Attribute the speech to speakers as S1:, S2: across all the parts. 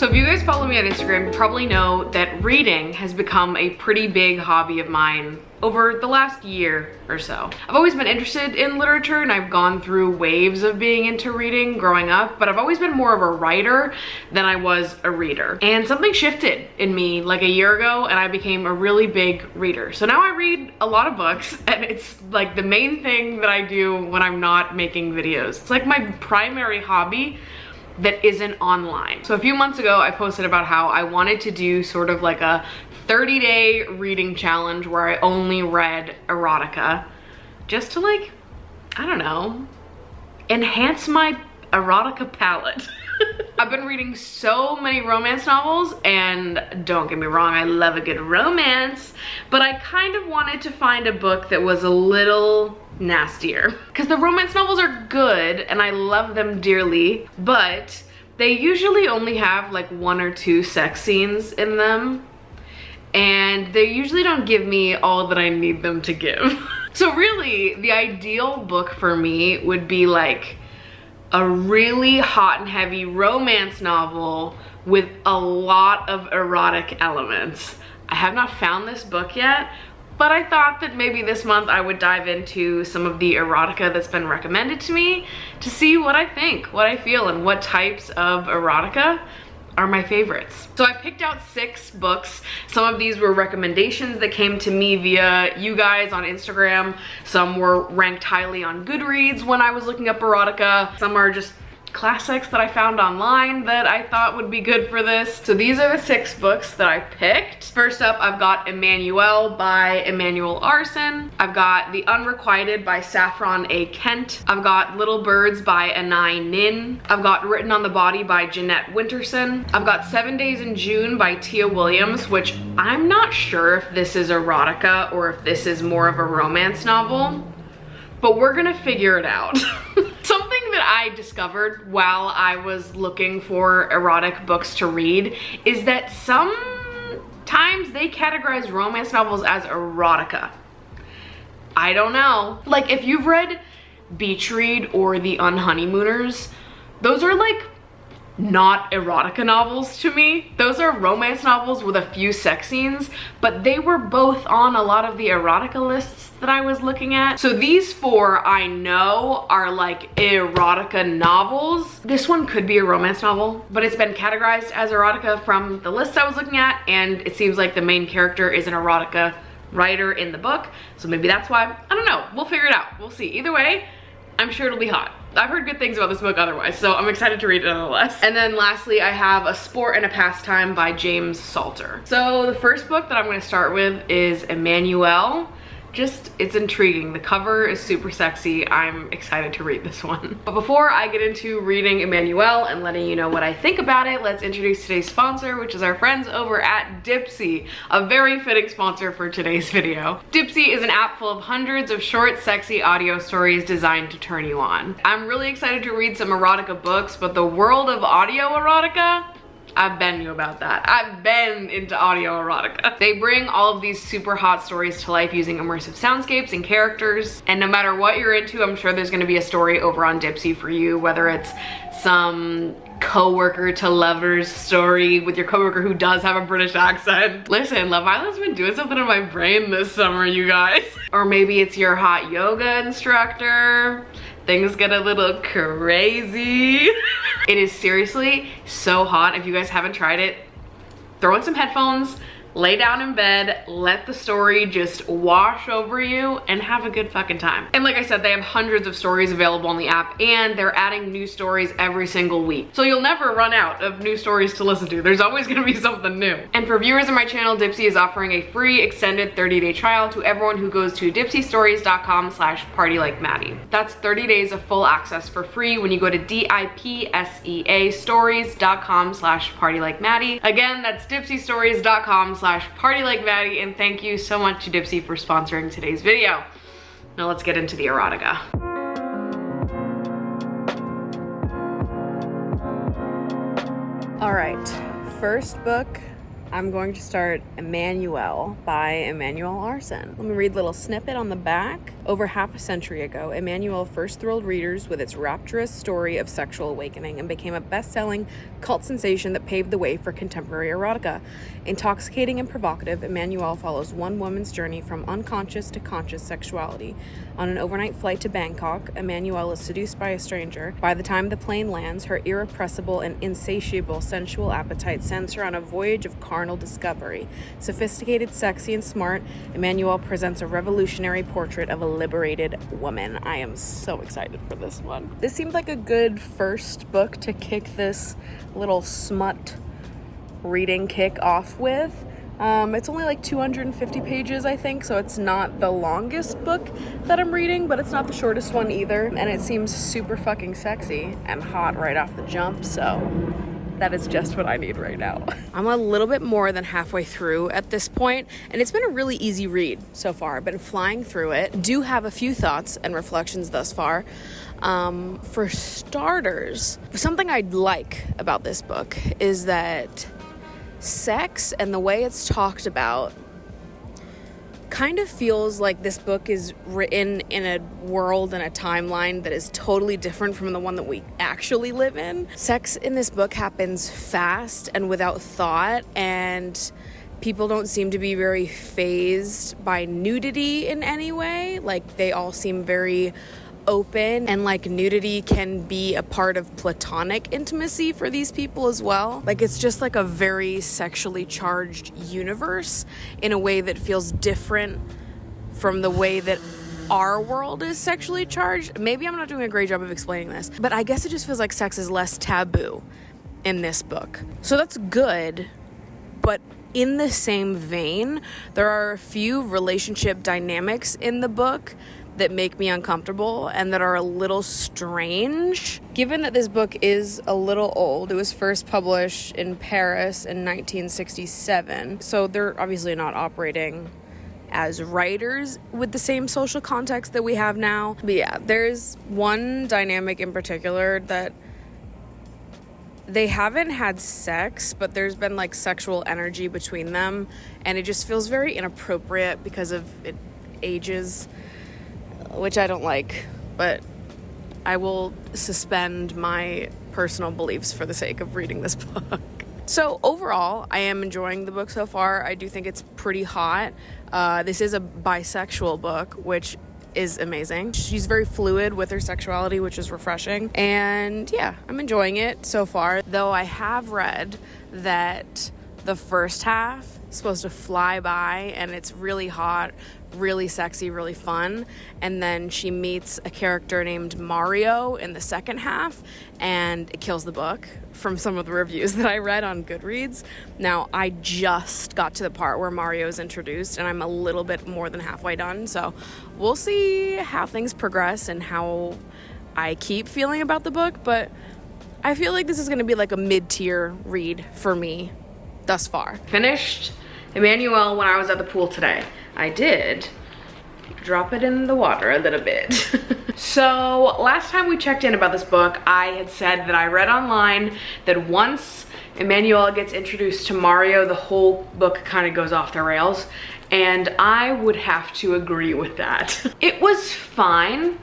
S1: So if you guys follow me on Instagram, you probably know that reading has become a pretty big hobby of mine over the last year or so. I've always been interested in literature and I've gone through waves of being into reading growing up, but I've always been more of a writer than I was a reader. And something shifted in me like a year ago and I became a really big reader. So now I read a lot of books and it's like the main thing that I do when I'm not making videos. It's like my primary hobby that isn't online. So a few months ago, I posted about how I wanted to do sort of like a 30-day reading challenge where I only read erotica just to, like, I don't know, enhance my erotica palette. I've been reading so many romance novels, and don't get me wrong, I love a good romance, but I kind of wanted to find a book that was a little nastier. Because the romance novels are good, and I love them dearly, but they usually only have like 1 or 2 sex scenes in them, and they usually don't give me all that I need them to give. So really, the ideal book for me would be like a really hot and heavy romance novel with a lot of erotic elements. I have not found this book yet, but I thought that maybe this month I would dive into some of the erotica that's been recommended to me to see what I think, what I feel, and what types of erotica are my favorites. So I picked out 6 books. Some of these were recommendations that came to me via you guys on Instagram. Some were ranked highly on Goodreads when I was looking up erotica. Some are just classics that I found online that I thought would be good for this. So these are the 6 books that I picked. First up, I've got Emmanuelle by Emmanuelle Arson. I've got The Unrequited by Saffron A. Kent. I've got Little Birds by Anai Nin. I've got Written on the Body by Jeanette Winterson. I've got 7 Days in June by Tia Williams, which I'm not sure if this is erotica or if this is more of a romance novel, but we're gonna figure it out. Something that I discovered while I was looking for erotic books to read is that sometimes they categorize romance novels as erotica. I don't know. Like, if you've read Beach Read or The Unhoneymooners, those are like not erotica novels to me. Those are romance novels with a few sex scenes, but they were both on a lot of the erotica lists that I was looking at. So these 4 I know are like erotica novels. This one could be a romance novel, but it's been categorized as erotica from the list I was looking at, and it seems like the main character is an erotica writer in the book, so maybe that's why. I don't know, we'll figure it out, we'll see. Either way, I'm sure it'll be hot. I've heard good things about this book otherwise, so I'm excited to read it nonetheless. And then lastly, I have A Sport and a Pastime by James Salter. So the first book that I'm gonna start with is Emmanuelle. Just, it's intriguing. The cover is super sexy. I'm excited to read this one. But before I get into reading Emmanuelle and letting you know what I think about it, let's introduce today's sponsor, which is our friends over at Dipsea, a very fitting sponsor for today's video. Dipsea is an app full of hundreds of short, sexy audio stories designed to turn you on. I'm really excited to read some erotica books, but the world of audio erotica, I've been you about that. I've been into audio erotica. They bring all of these super hot stories to life using immersive soundscapes and characters. And no matter what you're into, I'm sure there's gonna be a story over on Dipsea for you, whether it's some co-worker to lovers story with your coworker who does have a British accent. Listen, Love Island's been doing something in my brain this summer, you guys. Or maybe it's your hot yoga instructor. Things get a little crazy. It is seriously so hot. If you guys haven't tried it, throw in some headphones, lay down in bed, let the story just wash over you, and have a good fucking time. And like I said, they have hundreds of stories available on the app, and they're adding new stories every single week. So you'll never run out of new stories to listen to. There's always gonna be something new. And for viewers of my channel, Dipsea is offering a free extended 30-day trial to everyone who goes to dipseastories.com/partylikeMaddie. That's 30 days of full access for free when you go to DIPSEA stories.com/partylikeMaddie. Again, that's dipseastories.com/partylikeMaddie, and thank you so much to Dipsea for sponsoring today's video. Now let's get into the erotica.
S2: All right, first book
S1: I'm going to start Emmanuelle by Emmanuelle Arson. Let me read a little snippet on the back. Over half a century ago, Emmanuelle first thrilled readers with its rapturous story of sexual awakening and became a best-selling cult sensation that paved the way for contemporary erotica. Intoxicating and provocative, Emmanuelle follows one woman's journey from unconscious to conscious sexuality. On an overnight flight to Bangkok, Emmanuelle is seduced by a stranger. By the time the plane lands, her irrepressible and insatiable sensual appetite sends her on a voyage of carnal discovery. Sophisticated, sexy, and smart, Emmanuelle presents a revolutionary portrait of a liberated woman. I am so excited for this one. This seemed like a good first book to kick this little smut reading kick off with. It's only like 250 pages, I think, so it's not the longest book that I'm reading, but it's not the shortest one either, and it seems super fucking sexy and hot right off the jump, so that is just what I need right now. I'm a little bit more than halfway through at this point, and it's been a really easy read so far. I've been flying through it. Do have a few thoughts and reflections thus far. For starters, something I like about this book is that sex and the way it's talked about kind of feels like this book is written in a world and a timeline that is totally different from the one that we actually live in. Sex in this book happens fast and without thought, and people don't seem to be very fazed by nudity in any way. Like, they all seem very open, and like nudity can be a part of platonic intimacy for these people as well. Like, it's just like a very sexually charged universe in a way that feels different from the way that our world is sexually charged. Maybe I'm not doing a great job of explaining this, but I guess it just feels like sex is less taboo in this book. So that's good, but in the same vein, there are a few relationship dynamics in the book that make me uncomfortable and that are a little strange. Given that this book is a little old, it was first published in Paris in 1967, so they're obviously not operating as writers with the same social context that we have now. But yeah, there's one dynamic in particular that they haven't had sex, but there's been like sexual energy between them, and it just feels very inappropriate because of it ages, which I don't like, but I will suspend my personal beliefs for the sake of reading this book. So overall, I am enjoying the book so far. I do think it's pretty hot. This is a bisexual book, which is amazing. She's very fluid with her sexuality, which is refreshing. And yeah, I'm enjoying it so far. Though I have read that the first half is supposed to fly by and it's really hot, really sexy, really fun, and then she meets a character named Mario in the second half and it kills the book, from some of the reviews that I read on Goodreads. Now, I just got to the part where Mario is introduced and I'm a little bit more than halfway done, so we'll see how things progress and how I keep feeling about the book, but I feel like this is going to be like a mid-tier read for me thus far. Finished Emmanuelle when I was at the pool today. I did drop it in the water a little bit. So last time we checked in about this book, I had said that I read online that once Emmanuelle gets introduced to Mario, the whole book kind of goes off the rails, and I would have to agree with that. It was fine,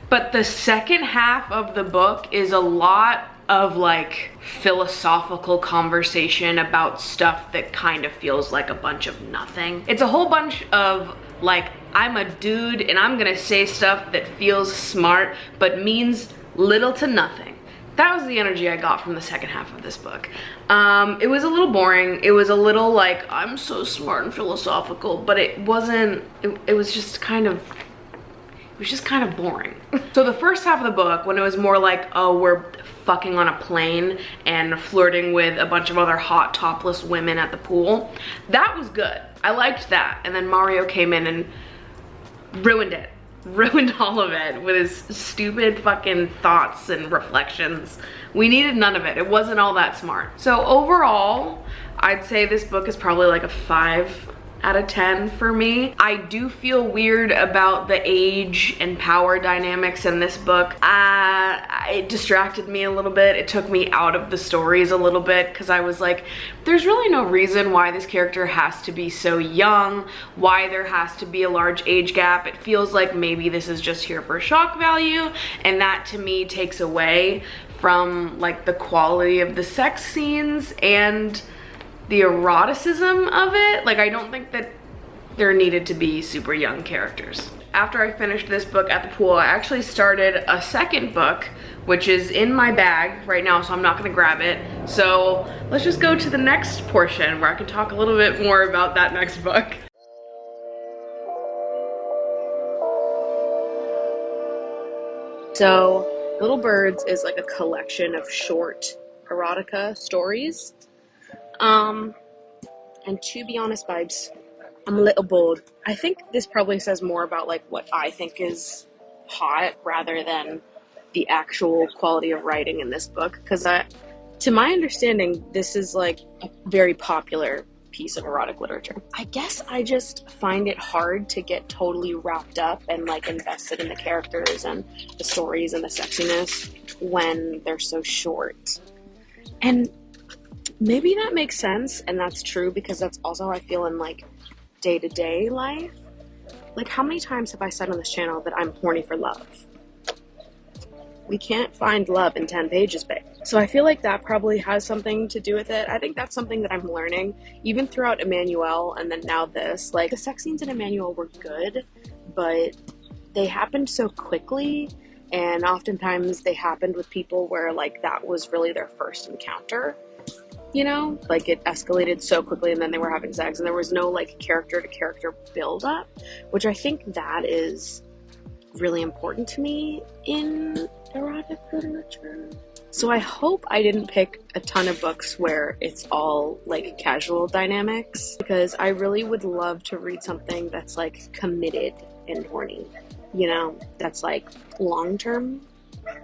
S1: but the second half of the book is a lot of like philosophical conversation about stuff that kind of feels like a bunch of nothing. It's a whole bunch of like, I'm a dude and I'm gonna say stuff that feels smart but means little to nothing. That was the energy I got from the second half of this book. It was a little boring. It was a little like, I'm so smart and philosophical, but it wasn't, it was just kind of, it was just kind of boring. So the first half of the book, when it was more like, oh, we're fucking on a plane and flirting with a bunch of other hot topless women at the pool, that was good. I liked that. And then Mario came in and ruined it. Ruined all of it with his stupid fucking thoughts and reflections. We needed none of it. It wasn't all that smart. So overall, I'd say this book is probably like a 5 out of 10 for me. I do feel weird about the age and power dynamics in this book. It distracted me a little bit. It took me out of the stories a little bit because I was like, there's really no reason why this character has to be so young, why there has to be a large age gap. It feels like maybe this is just here for shock value, and that to me takes away from like the quality of the sex scenes and the eroticism of it. Like, I don't think that there needed to be super young characters. After I finished this book at the pool, I actually started a second book, which is in my bag right now, so I'm not gonna grab it. So let's just go to the next portion where I can talk a little bit more about that next book. So Little Birds is like a collection of short erotica stories. And to be honest, vibes, I'm a little bored. I think this probably says more about like what I think is hot rather than the actual quality of writing in this book, because to my understanding, this is like a very popular piece of erotic literature. I guess I just find it hard to get totally wrapped up and like invested in the characters and the stories and the sexiness when they're so short. And maybe that makes sense, and that's true because that's also how I feel in like day-to-day life. Like, how many times have I said on this channel that I'm horny for love? We can't find love in 10 pages, babe. So I feel like that probably has something to do with it. I think that's something that I'm learning, even throughout Emmanuelle and then now this. Like, the sex scenes in Emmanuelle were good, but they happened so quickly, and oftentimes they happened with people where like that was really their first encounter. You know, like it escalated so quickly and then they were having sex and there was no like character to character build up, which I think that is really important to me in erotic literature. So I hope I didn't pick a ton of books where it's all like casual dynamics, because I really would love to read something that's like committed and horny, you know, that's like long-term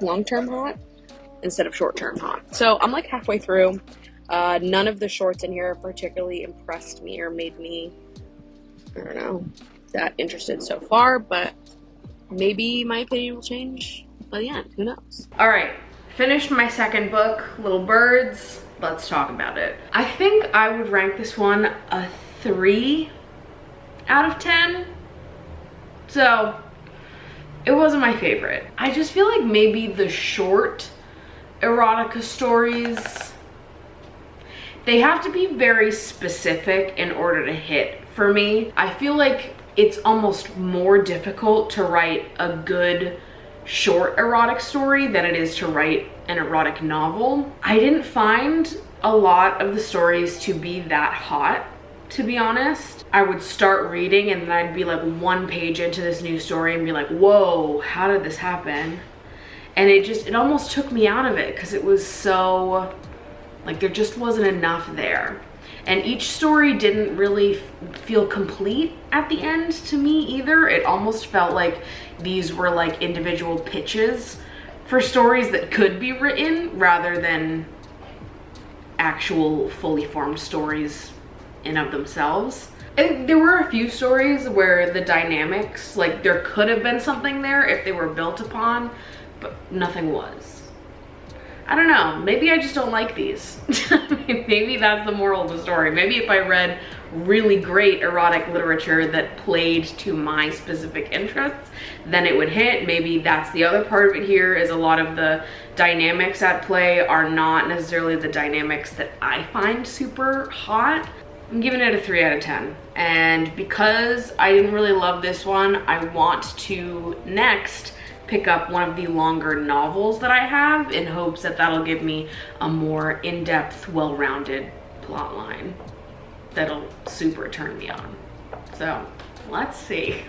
S1: hot instead of short-term hot. So I'm like halfway through. None of the shorts in here particularly impressed me or made me, I don't know, that interested so far, but maybe my opinion will change by the end, who knows? All right, finished my second book, Little Birds. Let's talk about it. I think I would rank this one a 3 out of 10. So it wasn't my favorite. I just feel like maybe the short erotica stories, they have to be very specific in order to hit for me. I feel like it's almost more difficult to write a good short erotic story than it is to write an erotic novel. I didn't find a lot of the stories to be that hot, to be honest. I would start reading and then I'd be like one page into this new story and be like, whoa, how did this happen? And it almost took me out of it because it was so, like, there just wasn't enough there. And each story didn't really feel complete at the end to me either. It almost felt like these were like individual pitches for stories that could be written rather than actual fully formed stories in of themselves. And there were a few stories where the dynamics, like there could have been something there if they were built upon, but nothing was. I don't know, maybe I just don't like these. Maybe that's the moral of the story. Maybe if I read really great erotic literature that played to my specific interests, then it would hit. Maybe that's the other part of it here, is a lot of the dynamics at play are not necessarily the dynamics that I find super hot. I'm giving it a 3 out of 10. And because I didn't really love this one, I want to next pick up one of the longer novels that I have in hopes that that'll give me a more in-depth, well-rounded plot line that'll super turn me on. So let's see.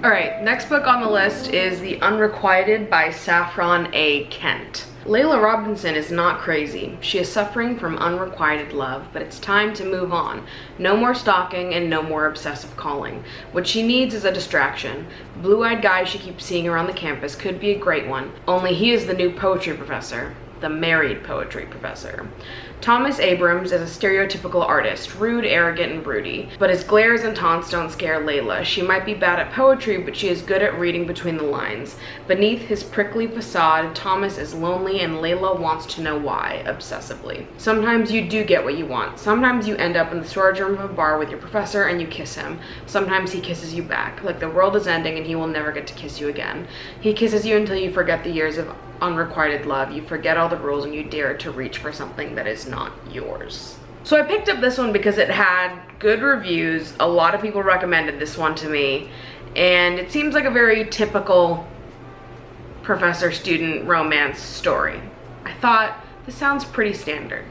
S1: All right, next book on the list is The Unrequited by Saffron A. Kent. Layla Robinson is not crazy. She is suffering from unrequited love, but it's time to move on. No more stalking and no more obsessive calling. What she needs is a distraction. The blue-eyed guy she keeps seeing around the campus could be a great one, only he is the new poetry professor. the married poetry professor. Thomas Abrams is a stereotypical artist, rude, arrogant, and broody, but his glares and taunts don't scare Layla. She might be bad at poetry, but she is good at reading between the lines. Beneath his prickly facade, Thomas is lonely and Layla wants to know why, obsessively. Sometimes you do get what you want. Sometimes you end up in the storage room of a bar with your professor and you kiss him. Sometimes he kisses you back, like the world is ending and he will never get to kiss you again. He kisses you until you forget the years of unrequited love. You forget all the rules and you dare to reach for something that is not yours. So I picked up this one because it had good reviews. A lot of people recommended this one to me, and it seems like a very typical professor-student romance story. I thought, this sounds pretty standard.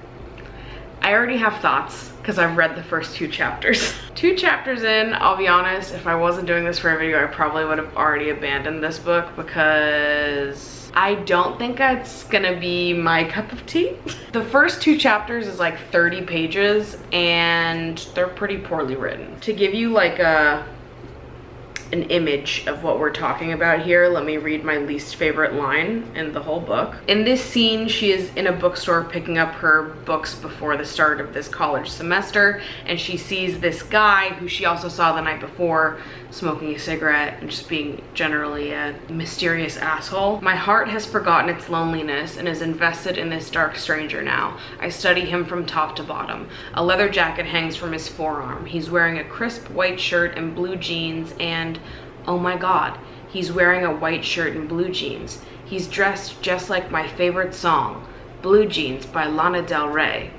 S1: I already have thoughts because I've read the first 2 chapters. 2 chapters in, I'll be honest, if I wasn't doing this for a video, I probably would have already abandoned this book because I don't think it's gonna be my cup of tea. The first 2 chapters is like 30 pages and they're pretty poorly written. To give you like an image of what we're talking about here, let me read my least favorite line in the whole book. In this scene, she is in a bookstore picking up her books before the start of this college semester, and she sees this guy who she also saw the night before smoking a cigarette and just being generally a mysterious asshole. My heart has forgotten its loneliness and is invested in this dark stranger now. I study him from top to bottom. A leather jacket hangs from his forearm. He's wearing a crisp white shirt and blue jeans, and oh my god, he's wearing a white shirt and blue jeans. He's dressed just like my favorite song, Blue Jeans by Lana Del Rey.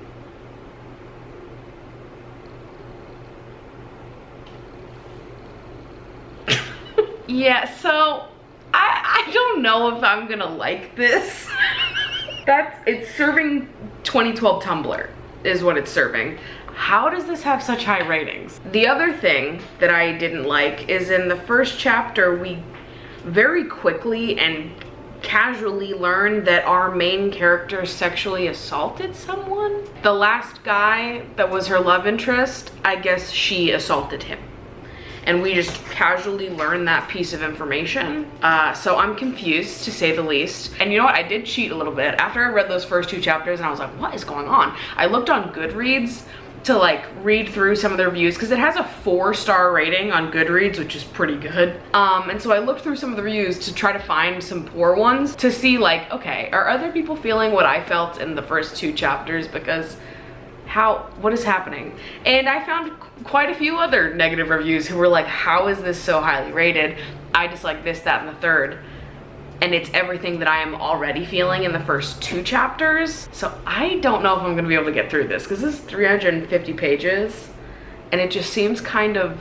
S1: Yeah, so I don't know if I'm gonna like this. It's serving 2012 Tumblr is what it's serving. How does this have such high ratings? The other thing that I didn't like is in the first chapter, we very quickly and casually learn that our main character sexually assaulted someone. The last guy that was her love interest, I guess she assaulted him. And we just casually learn that piece of information. So I'm confused, to say the least. And you know what, I did cheat a little bit. After I read those first 2 chapters and I was like, what is going on? I looked on Goodreads to like read through some of the reviews because it has a 4-star rating on Goodreads, which is pretty good. And so I looked through some of the reviews to try to find some poor ones to see like, okay, are other people feeling what I felt in the first 2 chapters? Because what is happening? And I found quite a few other negative reviews who were like, how is this so highly rated? I just like this, that, and the third. And it's everything that I am already feeling in the first 2 chapters. So I don't know if I'm gonna be able to get through this because this is 350 pages and it just seems kind of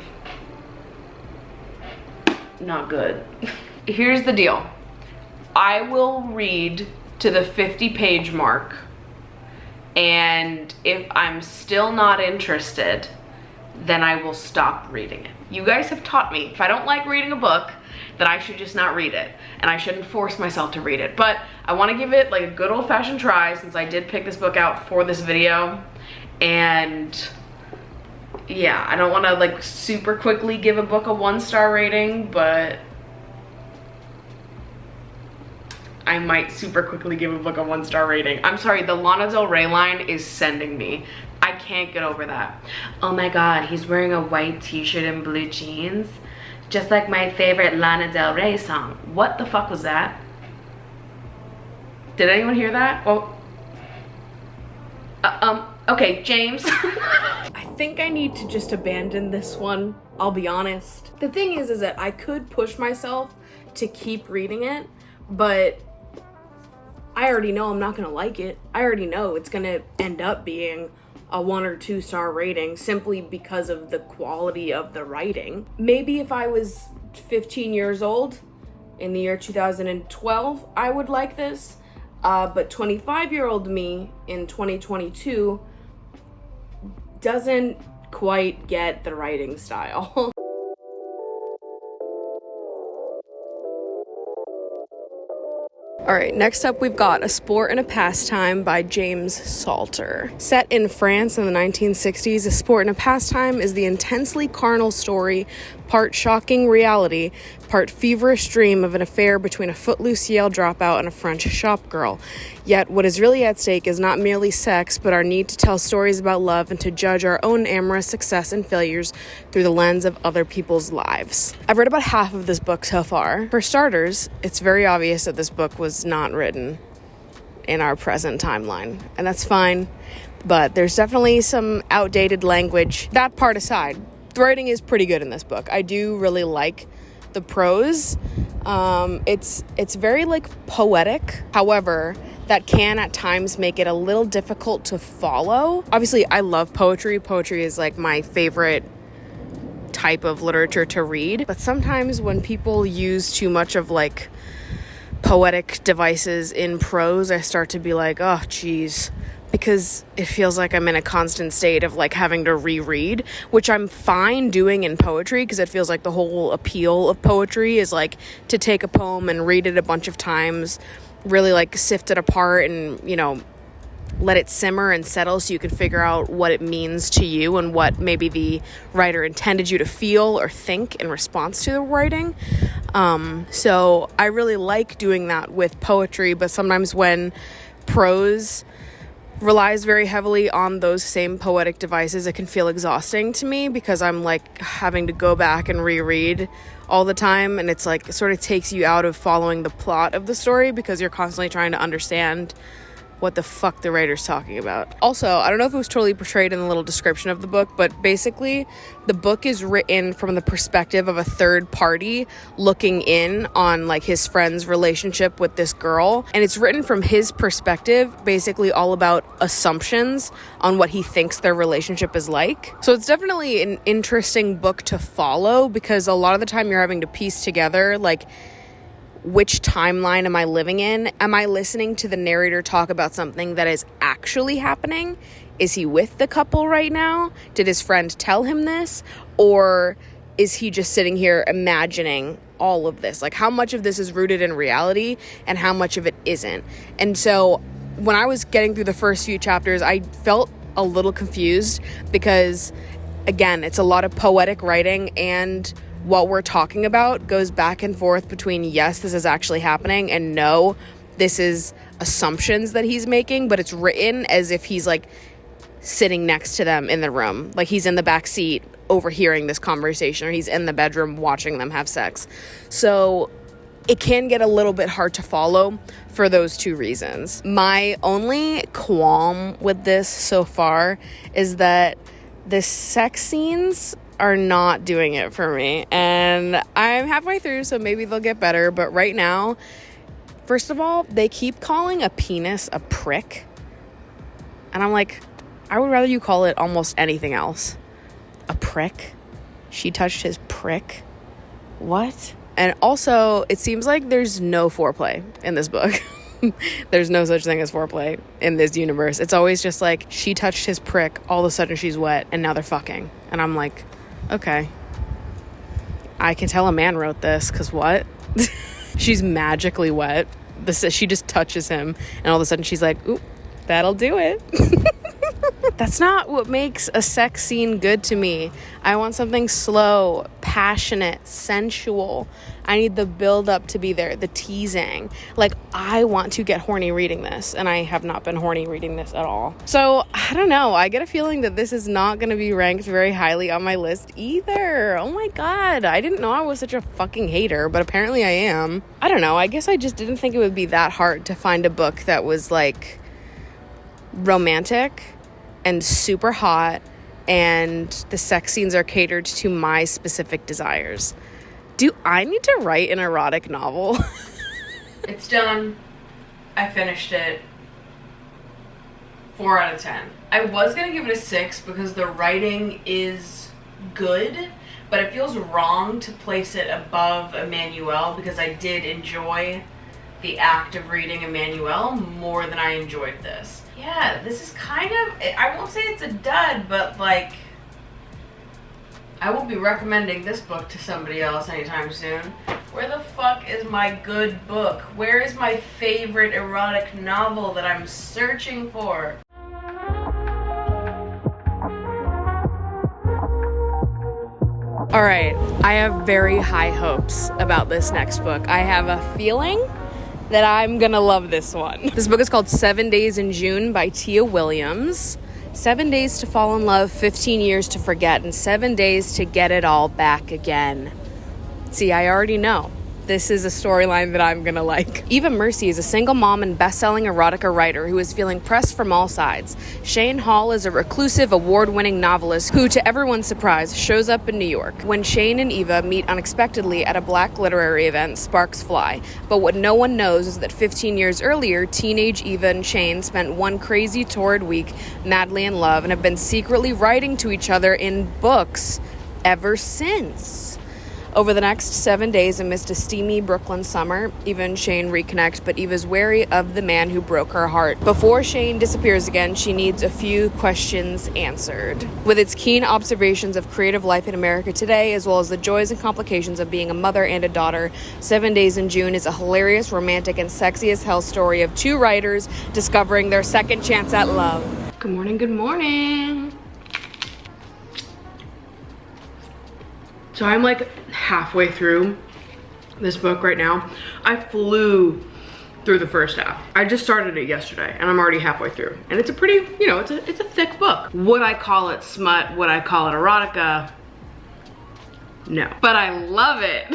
S1: not good. Here's the deal. I will read to the 50-page mark, and if I'm still not interested, then I will stop reading it. You guys have taught me if I don't like reading a book, that I should just not read it, and I shouldn't force myself to read it. But I want to give it like a good old-fashioned try since I did pick this book out for this video. And yeah, I don't want to like super quickly give a book a 1-star rating, but I might super quickly give a book a 1-star rating. I'm sorry, the Lana Del Rey line is sending me. I can't get over that. Oh my god, he's wearing a white t-shirt and blue jeans, just like my favorite Lana Del Rey song. What the fuck was that? Did anyone hear that? Well, okay, James. I think I need to just abandon this one, I'll be honest. The thing is that I could push myself to keep reading it, but I already know I'm not gonna like it. I already know it's gonna end up being a 1 or 2-star rating simply because of the quality of the writing. Maybe if I was 15 years old in the year 2012, I would like this. But 25-year-old me in 2022 doesn't quite get the writing style. All right, next up we've got A Sport and a Pastime by James Salter. Set in France in the 1960s, A Sport and a Pastime is the intensely carnal story, part shocking reality, part feverish dream of an affair between a footloose Yale dropout and a French shop girl.
S2: Yet what is really at stake is not merely sex, but our need to tell stories about love and to judge our own amorous success and failures through the lens of other people's lives. I've read about half of this book so far. For starters, it's very obvious that this book was not written in our present timeline, and that's fine, but there's definitely some outdated language. That part aside, the writing is pretty good in this book. I do really like the prose. It's very poetic. However, that can at times make it a little difficult to follow. Obviously, I love poetry. Poetry is my favorite type of literature to read. But sometimes when people use too much of poetic devices in prose, I start to be like, oh, geez. Because it feels like I'm in a constant state of having to reread, which I'm fine doing in poetry because it feels like the whole appeal of poetry is to take a poem and read it a bunch of times, really sift it apart and, let it simmer and settle so you can figure out what it means to you and what maybe the writer intended you to feel or think in response to the writing. So I really like doing that with poetry, but sometimes when prose relies very heavily on those same poetic devices, it can feel exhausting to me because I'm having to go back and reread all the time, and it's it sort of takes you out of following the plot of the story because you're constantly trying to understand what the fuck the writer's talking about. Also, I don't know if it was totally portrayed in the little description of the book, but basically the book is written from the perspective of a third party looking in on his friend's relationship with this girl, and it's written from his perspective, basically all about assumptions on what he thinks their relationship is like. So it's definitely an interesting book to follow because a lot of the time you're having to piece together which timeline am I living in? Am I listening to the narrator talk about something that is actually happening? Is he with the couple right now? Did his friend tell him this? Or is he just sitting here imagining all of this? How much of this is rooted in reality and how much of it isn't? And so when I was getting through the first few chapters, I felt a little confused because, again, it's a lot of poetic writing, and what we're talking about goes back and forth between yes, this is actually happening, and no, this is assumptions that he's making, but it's written as if he's sitting next to them in the room. He's in the back seat overhearing this conversation, or he's in the bedroom watching them have sex. So it can get a little bit hard to follow for those two reasons. My only qualm with this so far is that the sex scenes are not doing it for me, and I'm halfway through, so maybe they'll get better. But right now, first of all, they keep calling a penis a prick, and I'm I would rather you call it almost anything else. A prick? She touched his prick? What? And also, it seems like there's no foreplay in this book. There's no such thing as foreplay in this universe. It's always just she touched his prick, all of a sudden she's wet, and now they're fucking. And I'm okay, I can tell a man wrote this, because what? She's magically wet. She just touches him, and all of a sudden she's ooh, that'll do it. That's not what makes a sex scene good to me. I want something slow, passionate, sensual. I need the build up to be there, the teasing. I want to get horny reading this, and I have not been horny reading this at all. So, I don't know. I get a feeling that this is not going to be ranked very highly on my list either. Oh my god. I didn't know I was such a fucking hater, but apparently I am. I don't know. I guess I just didn't think it would be that hard to find a book that was romantic and super hot, and the sex scenes are catered to my specific desires. Do I need to write an erotic novel?
S1: It's done. I finished it. 4 out of 10. I was gonna give it a 6 because the writing is good, but it feels wrong to place it above Emmanuelle because I did enjoy the act of reading Emmanuelle more than I enjoyed this. Yeah, this is kind of, I won't say it's a dud, but I won't be recommending this book to somebody else anytime soon. Where the fuck is my good book? Where is my favorite erotic novel that I'm searching for?
S2: All right, I have very high hopes about this next book. I have a feeling that I'm gonna love this one. This book is called 7 Days in June by Tia Williams. 7 days to fall in love, 15 years to forget, and 7 days to get it all back again. See, I already know. This is a storyline that I'm gonna like. Eva Mercy is a single mom and best-selling erotica writer who is feeling pressed from all sides. Shane Hall is a reclusive, award-winning novelist who, to everyone's surprise, shows up in New York. When Shane and Eva meet unexpectedly at a Black literary event, sparks fly. But what no one knows is that 15 years earlier, teenage Eva and Shane spent one crazy, torrid week madly in love and have been secretly writing to each other in books ever since. Over the next 7 days amidst a steamy Brooklyn summer, Eva and Shane reconnect, but Eva's wary of the man who broke her heart. Before Shane disappears again, she needs a few questions answered. With its keen observations of creative life in America today, as well as the joys and complications of being a mother and a daughter, 7 Days in June is a hilarious, romantic, and sexy as hell story of two writers discovering their second chance at love. Good morning, good morning. So I'm like halfway through this book right now. I flew through the first half. I just started it yesterday and I'm already halfway through. And it's a pretty, you know, it's a thick book. Would I call it smut? Would I call it erotica? No, but I love it.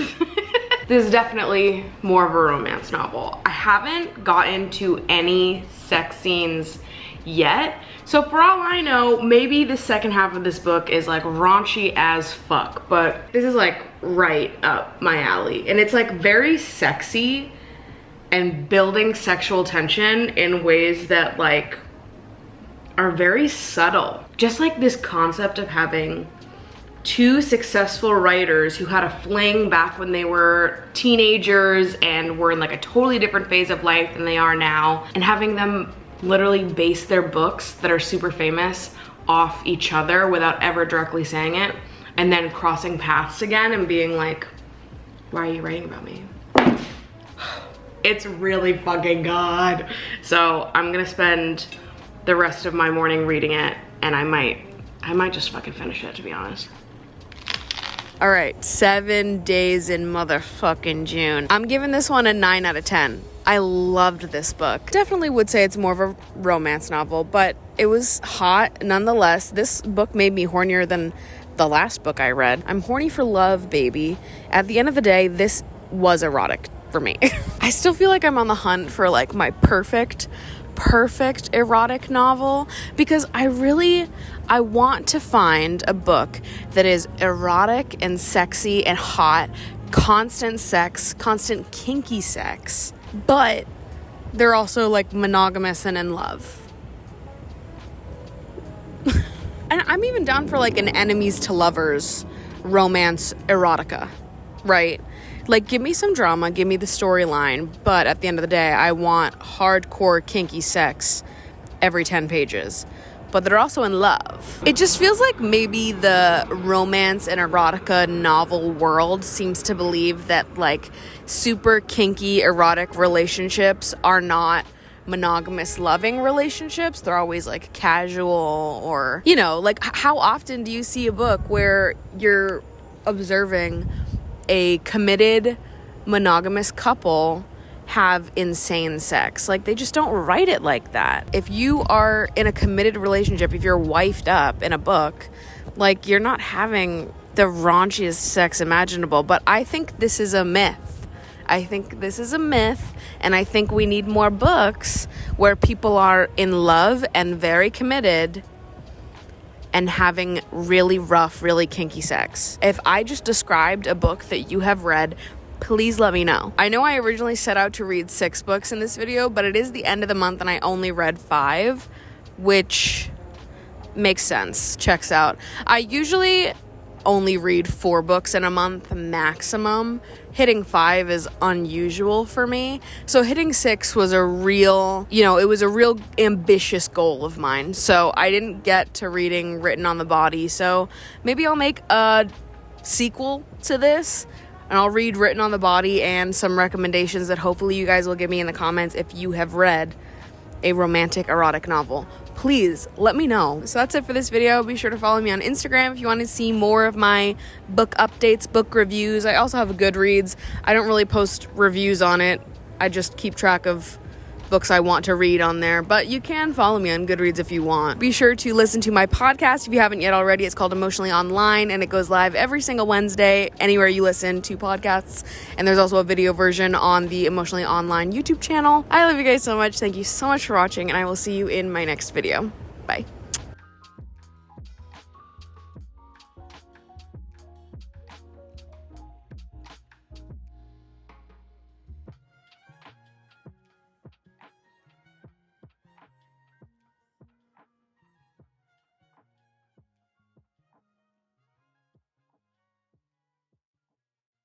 S2: This is definitely more of a romance novel. I haven't gotten to any sex scenes yet. So for all I know, maybe the second half of this book is like raunchy as fuck, but this is like right up my alley. And it's like very sexy and building sexual tension in ways that like are very subtle. Just like this concept of having two successful writers who had a fling back when they were teenagers and were in like a totally different phase of life than they are now, and having them literally base their books that are super famous off each other without ever directly saying it, and then crossing paths again and being like, why are you writing about me? It's really fucking good. So I'm gonna spend the rest of my morning reading it, and I might just fucking finish it, to be honest. All right, 7 days in motherfucking June. I'm giving this one a 9 out of 10. I loved this book. Definitely would say it's more of a romance novel, but it was hot nonetheless. This book made me hornier than the last book I read. I'm horny for love, baby. At the end of the day, this was erotic for me. I still feel like I'm on the hunt for like my perfect erotic novel, because I want to find a book that is erotic and sexy and hot, constant sex, constant kinky sex, but they're also like monogamous and in love. And I'm even down for like an enemies to lovers romance erotica, right? Like, give me some drama, give me the storyline, but at the end of the day, I want hardcore kinky sex every 10 pages. But they're also in love. It just feels like maybe the romance and erotica novel world seems to believe that like super kinky erotic relationships are not monogamous loving relationships. They're always like casual, or, you know, like how often do you see a book where you're observing a committed monogamous couple have insane sex? Like, they just don't write it like that. If you are in a committed relationship, if you're wifed up in a book, like, you're not having the raunchiest sex imaginable. But I think this is a myth. And I think we need more books where people are in love and very committed and having really rough, really kinky sex. If I just described a book that you have read, please let me know. I know I originally set out to read 6 books in this video, but it is the end of the month and I only read 5, which makes sense, checks out. I usually only read 4 books in a month maximum. Hitting 5 is unusual for me. So hitting 6 was a real, it was a real ambitious goal of mine. So I didn't get to reading Written on the Body. So maybe I'll make a sequel to this and I'll read Written on the Body and some recommendations that hopefully you guys will give me in the comments if you have read a romantic erotic novel. Please let me know. So that's it for this video. Be sure to follow me on Instagram if you want to see more of my book updates, book reviews. I also have a Goodreads. I don't really post reviews on it I just keep track of books I want to read on there, but you can follow me on Goodreads if you want. Be sure to listen to my podcast if you haven't yet already. It's called Emotionally Online, and it goes live every single Wednesday anywhere you listen to podcasts, and there's also a video version on the Emotionally Online YouTube channel. I love you guys so much. Thank you so much for watching, and I will see you in my next video. Bye.